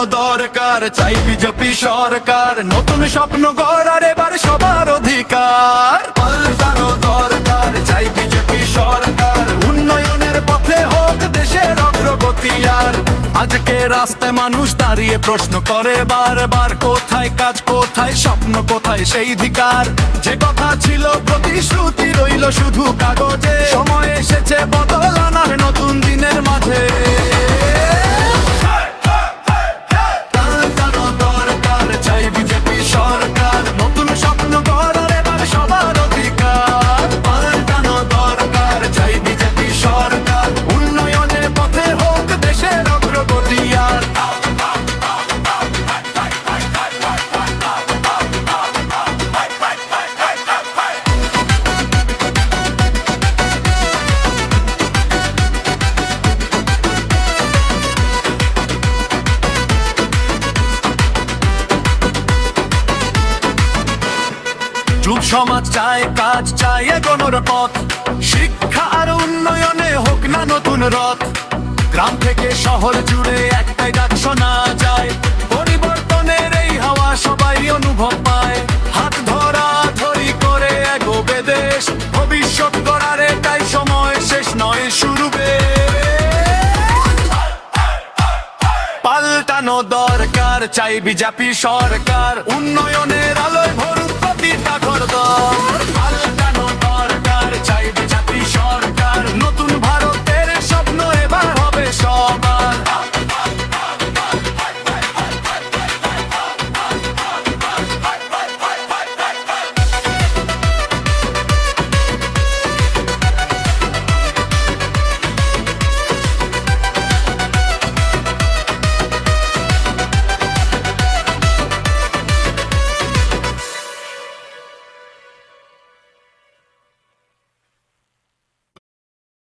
দরকার, চাই বিজেপি সরকার, নতুন স্বপ্ন গড়ার এবার সবার অধিকার। পাল্টানো দরকার, চাই বিজেপি সরকার, উন্নয়নের পথে হোক দেশের অগ্রগতি। আর আজকে রাস্তায় মানুষ দাঁড়িয়ে প্রশ্ন করে বারবার, কোথায় কাজ, কোথায় স্বপ্ন, কোথায় সেই অধিকার? যে কথা ছিল প্রতিশ্রুতি রইল শুধু কাগজে, সময় এসেছে বদল আনার নতুন দিনের মাঝে। পাল্টানো দরকার, চাই বিজেপি সরকার, নতুন স্বপ্ন গড়ার এবার সবার অধিকার। পাল্টানো দরকার, চাই বিজেপি সরকার, উন্নয়নের পথে হোক দেশের অগ্রগতি। আর যুব সমাজ চায় কাজ, চায় এগোনোর পথ, শিক্ষা আর উন্নয়নে হোক না নতুন রথ। গ্রাম থেকে শহর জুড়ে একটাই ডাক শোনা যায়, পরিবর্তনের এই হাওয়া সবাই অনুভব পায়। হাত ধরা ধরি করে এগোবে দেশ, ভবিষ্যৎ গড়ার এটাই সময়, শেষ নয় শুরু পাল্টানো দরকার, চাই বিজেপি সরকার, উন্নয়নের আলোয় ভরুক প্রতিটা ঘরদোর। পাল্টানো দরকার, চাই বিজেপি